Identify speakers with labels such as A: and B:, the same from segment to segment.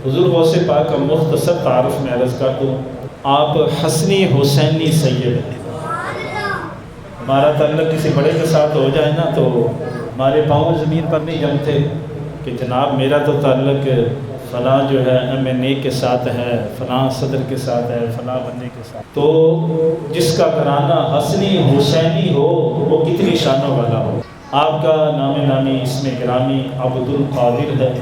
A: حضور غوث پاک کا مختصر تعارف میں عرض کر دوں، آپ حسنی حسینی سید ہیں۔ ہمارا تعلق کسی بڑے کے ساتھ ہو جائے نا تو ہمارے پاؤں زمین پر نہیں جمتے کہ جناب میرا تو تعلق فلاں جو ہے MNA کے ساتھ ہے، فلاں صدر کے ساتھ ہے، فلاں بندے کے ساتھ۔ تو جس کا گھرانہ حسنی حسینی ہو وہ کتنی شانوں والا ہو۔ آپ کا نام نامی اسم گرامی عبد القادر ہے،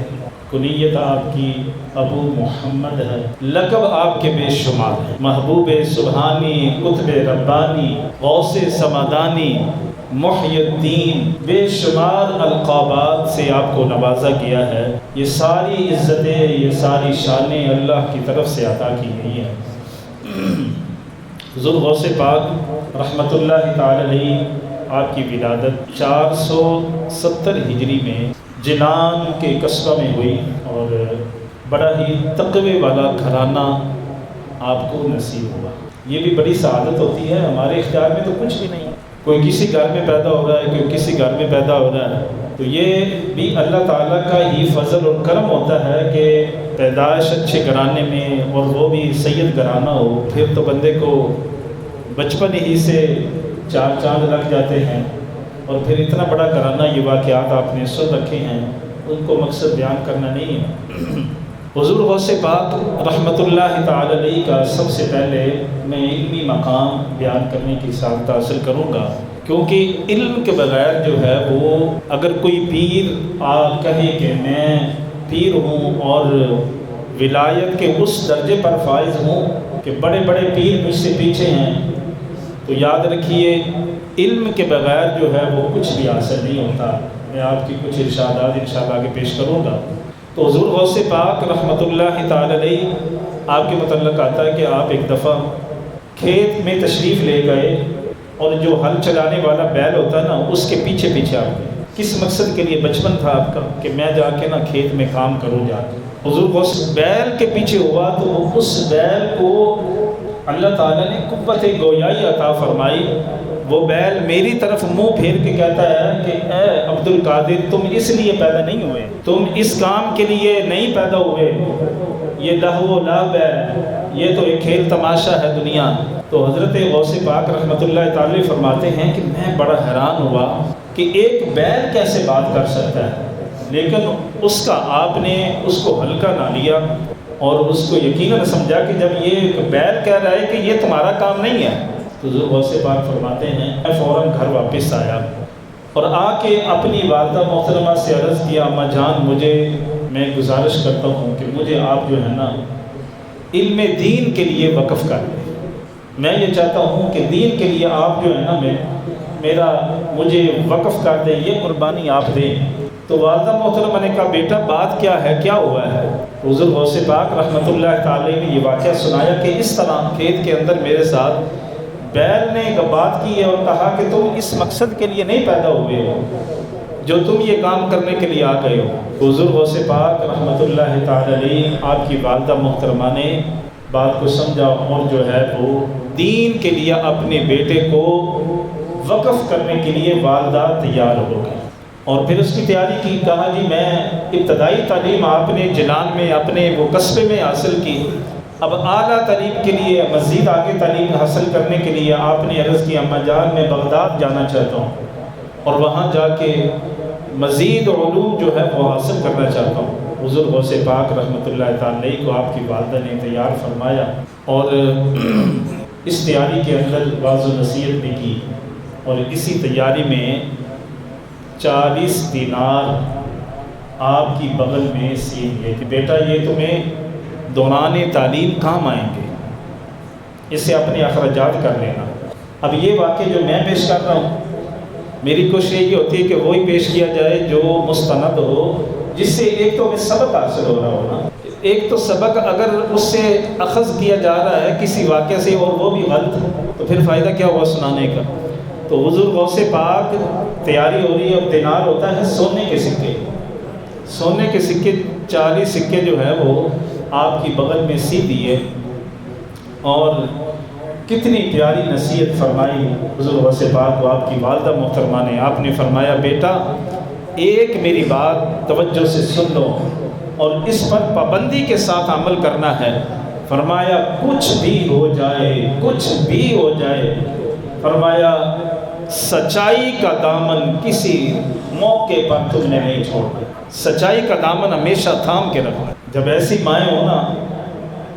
A: کنیت آپ کی ابو محمد ہے، لقب آپ کے بے شمار ہیں، محبوب سبحانی، قطب ربانی، غوث سمادانی، محی الدین، بے شمار القابات سے آپ کو نوازا گیا ہے۔ یہ ساری عزتیں، یہ ساری شانیں اللہ کی طرف سے عطا کی گئی ہیں۔ حضور غوث پاک رحمۃ اللہ تعالی علیہ آپ کی ولادت 470 ہجری میں جنان کے قصبہ میں ہوئی اور بڑا ہی تقوی والا گھرانہ آپ کو نصیب ہوا۔ یہ بھی بڑی سعادت ہوتی ہے، ہمارے اختیار میں تو کچھ بھی نہیں ہے۔ کوئی کسی گھر میں پیدا ہو رہا ہے، کوئی کسی گھر میں پیدا ہو رہا ہے، تو یہ بھی اللہ تعالیٰ کا ہی فضل اور کرم ہوتا ہے کہ پیدائش اچھے گھرانے میں اور وہ بھی سید گھرانہ ہو، پھر تو بندے کو بچپن ہی سے چار چاند لگ جاتے ہیں۔ اور پھر اتنا بڑا گھرانہ، یہ واقعات آپ نے سن رکھے ہیں، ان کو مقصد بیان کرنا نہیں ہے۔ حضور غوث پاک رحمۃ اللہ تعالی علیہ کا سب سے پہلے میں علمی مقام بیان کرنے کی سعادت حاصل کروں گا، کیونکہ علم کے بغیر جو ہے وہ اگر کوئی پیر کہے کہ میں پیر ہوں اور ولایت کے اس درجے پر فائز ہوں کہ بڑے بڑے پیر مجھ سے پیچھے ہیں، تو یاد رکھیے علم کے بغیر جو ہے وہ کچھ بھی حاصل نہیں ہوتا۔ میں آپ کی کچھ ارشادات انشاءاللہ آگے پیش کروں گا۔ تو حضور غوث پاک رحمۃ اللہ تعالی علیہ آپ کے متعلق آتا ہے کہ آپ ایک دفعہ کھیت میں تشریف لے گئے اور جو ہل چلانے والا بیل ہوتا ہے نا اس کے پیچھے پیچھے آپ گئے۔ کس مقصد کے لیے؟ بچپن تھا آپ کا کہ میں جا کے نا کھیت میں کام کروں جا کے۔ حضور غوث بیل کے پیچھے ہوا تو اس بیل کو اللہ تعالیٰ نے قوت گویائی عطا فرمائی۔ وہ بیل میری طرف منہ پھیر کے کہتا ہے کہ اے عبد القادر، تم اس لیے پیدا نہیں ہوئے، تم اس کام کے لیے نہیں پیدا ہوئے، یہ لہو و لعب ہے، یہ تو ایک کھیل تماشا ہے دنیا۔ تو حضرت غوث پاک رحمۃ اللہ تعالی فرماتے ہیں کہ میں بڑا حیران ہوا کہ ایک بیل کیسے بات کر سکتا ہے، لیکن اس کا آپ نے اس کو ہلکا نہ لیا اور اس کو یقیناً سمجھا کہ جب یہ بیل کہہ رہا ہے کہ یہ تمہارا کام نہیں ہے، تو حضور غوث پاک فرماتے ہیں میں فوراً گھر واپس آیا اور آ کے اپنی والدہ محترمہ سے عرض کیا، اماں جان میں گزارش کرتا ہوں کہ مجھے آپ جو ہے نا علم دین کے لیے وقف کر دیں۔ میں یہ چاہتا ہوں کہ دین کے لیے آپ جو ہے نا مجھے وقف کر دیں، یہ قربانی آپ دیں۔ تو والدہ محترمہ نے کہا بیٹا بات کیا ہے، کیا ہوا ہے؟ حضور غوث پاک رحمۃ اللہ تعالی نے یہ واقعہ سنایا کہ اس طرح کھیت کے اندر میرے ساتھ بیل نے بات کی ہے اور کہا کہ تم اس مقصد کے لیے نہیں پیدا ہوئے ہو جو تم یہ کام کرنے کے لیے آ گئے ہو۔ حضور غوث پاک رحمۃ اللہ تعالی علیہ آپ کی والدہ محترمہ نے بات کو سمجھا اور جو ہے وہ دین کے لیے اپنے بیٹے کو وقف کرنے کے لیے والدہ تیار ہو گئی اور پھر اس کی تیاری کی۔ کہا جی میں ابتدائی تعلیم آپ نے جنان میں اپنے وہ قصبے میں حاصل کی، اب اعلیٰ تعلیم کے لیے مزید آگے تعلیم حاصل کرنے کے لیے آپ نے عرض کی اماں جان میں بغداد جانا چاہتا ہوں اور وہاں جا کے مزید علوم جو ہے وہ حاصل کرنا چاہتا ہوں۔ حضور غوث پاک رحمۃ اللہ تعالی کو آپ کی والدہ نے تیار فرمایا اور اس تیاری کے اندر واضح نصیحت بھی کی اور اسی تیاری میں 40 دینار آپ کی بغل میں سین گئے کہ بیٹا یہ تمہیں دوران تعلیم کام آئیں گے، اس سے اپنے اخراجات کر لینا۔ اب یہ واقعہ جو میں پیش کر رہا ہوں میری کوشش یہ ہوتی ہے کہ وہی پیش کیا جائے جو مستند ہو، جس سے ایک تو ہمیں سبق حاصل ہو رہا ہو نا، ایک تو سبق اگر اس سے اخذ کیا جا رہا ہے کسی واقعے سے اور وہ بھی غلط تو پھر فائدہ کیا ہوا سنانے کا۔ تو حضور غوث پاک تیاری ہو رہی ہے، اب دینار ہوتا ہے سونے کے سکے، سونے کے سکے 40 سکے جو ہے وہ آپ کی بغل میں سی دیے اور کتنی پیاری نصیحت فرمائی حضور غوث پاک کو آپ کی والدہ محترمہ نے۔ آپ نے فرمایا بیٹا ایک میری بات توجہ سے سن لو، اور اس پر پابندی کے ساتھ عمل کرنا ہے۔ فرمایا کچھ بھی ہو جائے، کچھ بھی ہو جائے، فرمایا سچائی کا دامن کسی موقع پر تم نے نہیں چھوڑنا، سچائی کا دامن ہمیشہ تھام کے رکھنا۔ جب ایسی مائیں ہو نا،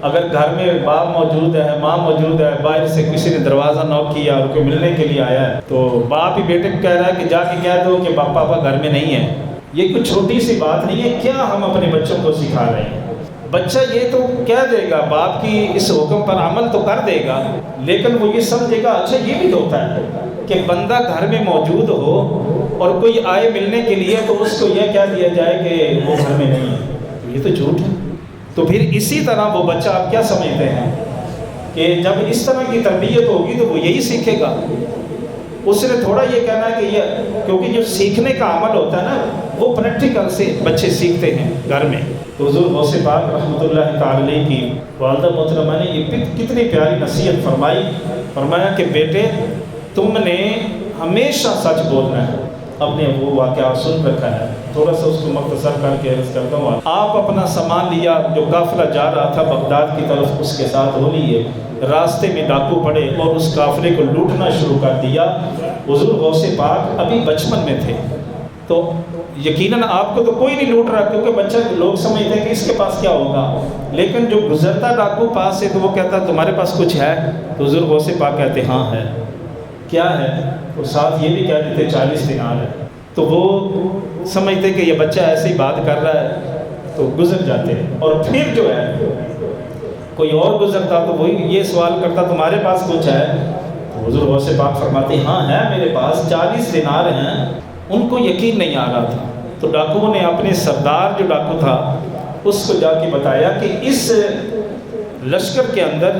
A: اگر گھر میں باپ موجود ہے، ماں موجود ہے، باہر سے کسی نے دروازہ نوک کیا اور کوئی ملنے کے لیے آیا ہے، تو باپ ہی بیٹے کو کہہ رہا ہے کہ جا کے کہہ دو کہ پاپا گھر میں نہیں ہے، یہ کوئی چھوٹی سی بات نہیں ہے۔ کیا ہم اپنے بچوں کو سکھا رہے ہیں؟ بچہ یہ تو کہہ دے گا، باپ کی اس حکم پر عمل تو کر دے گا، لیکن وہ یہ سمجھے گا اچھا یہ بھی ہوتا ہے کہ بندہ گھر میں موجود ہو اور کوئی آئے ملنے کے لیے تو اس کو یہ کہہ دیا جائے کہ وہ گھر میں نہیں ہے، یہ تو جھوٹ ہے۔ تو پھر اسی طرح وہ بچہ آپ کیا سمجھتے ہیں کہ جب اس طرح کی تربیت ہوگی تو وہ یہی سیکھے گا۔ اس نے تھوڑا یہ کہنا ہے کہ یہ، کیونکہ جو سیکھنے کا عمل ہوتا ہے نا وہ پریکٹیکل سے بچے سیکھتے ہیں گھر میں۔ تو حضور غوث پاک رحمۃ اللہ تعالی علیہ کی والدہ محترمہ نے یہ کتنی پیاری نصیحت فرمائی۔ فرمایا کہ بیٹے تم نے ہمیشہ سچ بولنا ہے۔ اپنے وہ واقعہ سن رکھا ہے، تھوڑا سا اس کو مختصر کر کے عرض کرتا ہوں۔ آپ اپنا سامان لیا، جو قافلہ جا رہا تھا بغداد کی طرف اس کے ساتھ ہو لیے، راستے میں ڈاکو پڑے اور اس قافلے کو لوٹنا شروع کر دیا۔ حضور غوث پاک ابھی بچپن میں تھے، تو یقیناً آپ کو تو کوئی نہیں لوٹ رہا، کیونکہ بچہ لوگ سمجھتے ہیں کہ اس کے پاس کیا ہوگا، لیکن جو گزرتا ڈاکو پاس سے تو وہ کہتا تمہارے پاس کچھ ہے؟ تو حضور غوث پاک کہتے ہاں ہے۔ کیا ہے؟ اور ساتھ یہ بھی کہہ دیتے 40 دینار ہے۔ تو وہ سمجھتے کہ یہ بچہ ایسے ہی بات کر رہا ہے تو گزر جاتے۔ اور پھر جو ہے کوئی اور گزرتا تو وہی یہ سوال کرتا تمہارے پاس کچھ ہے؟ تو حضور غوث پاک فرماتے ہاں ہے میرے پاس 40 دینار ہیں۔ ان کو یقین نہیں آ رہا تھا، تو ڈاکوؤں نے اپنے سردار جو ڈاکو تھا اس کو جا کے بتایا کہ اس لشکر کے اندر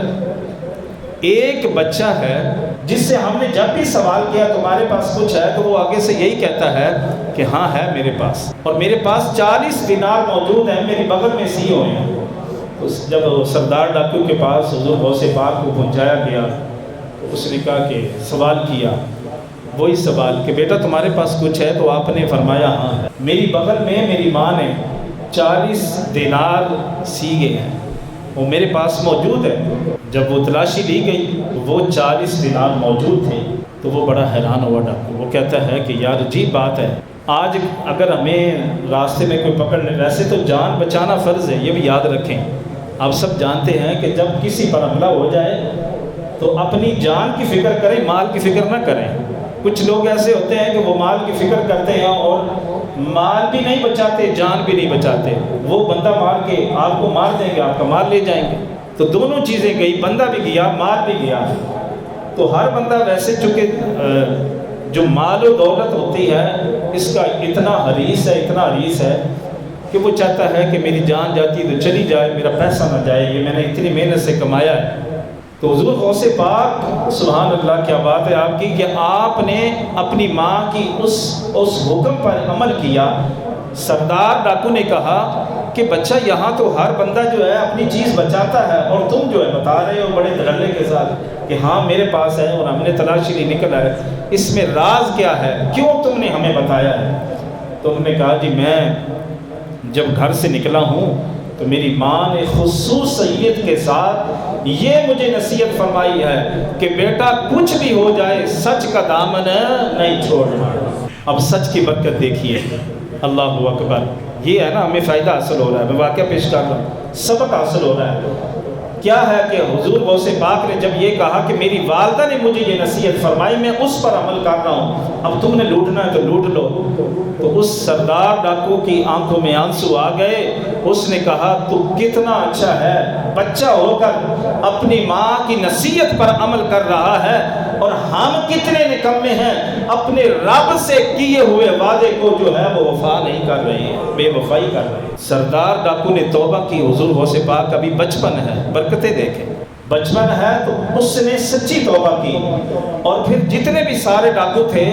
A: ایک بچہ ہے جس سے ہم نے جب بھی سوال کیا تمہارے پاس کچھ ہے تو وہ آگے سے یہی کہتا ہے کہ ہاں ہے میرے پاس، اور میرے پاس 40 دینار موجود ہیں، میری بغل میں سی ہوئے ہیں۔ تو جب سردار ڈاکو کے پاس حضور غوث پاک کو پہنچایا گیا تو اس نے کہا کہ سوال کیا، وہی سوال کہ بیٹا تمہارے پاس کچھ ہے؟ تو آپ نے فرمایا ہاں ہے، میری بغل میں میری ماں نے 40 دینار سیے ہیں، وہ میرے پاس موجود ہے۔ جب وہ تلاشی لی گئی وہ 40 دینار موجود تھے تو وہ بڑا حیران ہوا ڈاکو۔ وہ کہتا ہے کہ یار عجیب بات ہے، آج اگر ہمیں راستے میں کوئی پکڑ لے، ویسے تو جان بچانا فرض ہے، یہ بھی یاد رکھیں۔ آپ سب جانتے ہیں کہ جب کسی پر حملہ ہو جائے تو اپنی جان کی فکر کریں، مال کی فکر نہ کریں۔ کچھ لوگ ایسے ہوتے ہیں کہ وہ مال کی فکر کرتے ہیں اور مال بھی نہیں بچاتے، جان بھی نہیں بچاتے۔ وہ بندہ مار کے آپ کو مار دیں گے، آپ کا مال لے جائیں گے، تو دونوں چیزیں گئی، بندہ بھی گیا مال بھی گیا۔ تو ہر بندہ ویسے چونکہ جو مال و دولت ہوتی ہے اس کا اتنا حریص ہے کہ وہ چاہتا ہے کہ میری جان جاتی تو چلی جائے، میرا پیسہ نہ جائے، یہ میں نے اتنی محنت سے کمایا ہے۔ تو حضور غوث پاک سبحان اللہ کیا بات ہے آپ کی کہ آپ نے اپنی ماں کی اس حکم پر عمل کیا۔ سردار ڈاکو نے کہا کہ بچہ یہاں تو ہر بندہ جو ہے اپنی چیز بچاتا ہے اور تم جو ہے بتا رہے ہو بڑے دھڑلے کے ساتھ کہ ہاں میرے پاس ہے اور ہم نے تلاشی نہیں نکلا ہے، اس میں راز کیا ہے، کیوں تم نے ہمیں بتایا ہے؟ تو انہوں نے کہا جی میں جب گھر سے نکلا ہوں تو میری ماں نے خصوصیت کے ساتھ یہ مجھے نصیحت فرمائی ہے کہ بیٹا کچھ بھی ہو جائے سچ کا دامن نہیں چھوڑنا۔ اب سچ کی برکت دیکھیے، اللہ اکبر، یہ ہے نا ہمیں فائدہ حاصل ہو رہا ہے۔ میں واقعہ پیش کر رہا ہوں، سبق حاصل ہو رہا ہے۔ کیا ہے کہ حضور غوث پاک نے جب یہ کہا کہ میری والدہ نے مجھے یہ نصیحت فرمائی، میں اس پر عمل کر رہا ہوں، اب تم نے لوٹنا ہے تو لوٹ لو، تو اس سردار ڈاکو کی آنکھوں میں آنسو آ گئے۔ اس نے کہا تو کتنا اچھا ہے، بچہ ہو کر اپنی ماں کی نصیحت پر عمل کر رہا ہے، اور ہم کتنے نکمے ہیں، اپنے رب سے کیے ہوئے وعدے کو جو ہے وہ وفا نہیں کر رہے ہیں، بے وفائی کر رہے ہیں۔ سردار ڈاکو نے توبہ کی۔ حضور غوث پاک ابھی بچپن ہے، برکتیں دیکھیں، بچپن ہے تو اس نے سچی توبہ کی، اور پھر جتنے بھی سارے ڈاکو تھے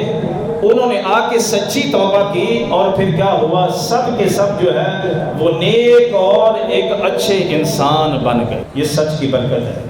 A: انہوں نے آ کے سچی توبہ کی، اور پھر کیا ہوا، سب کے سب جو ہے وہ نیک اور ایک اچھے انسان بن گئے۔ یہ سچ کی برکت ہے۔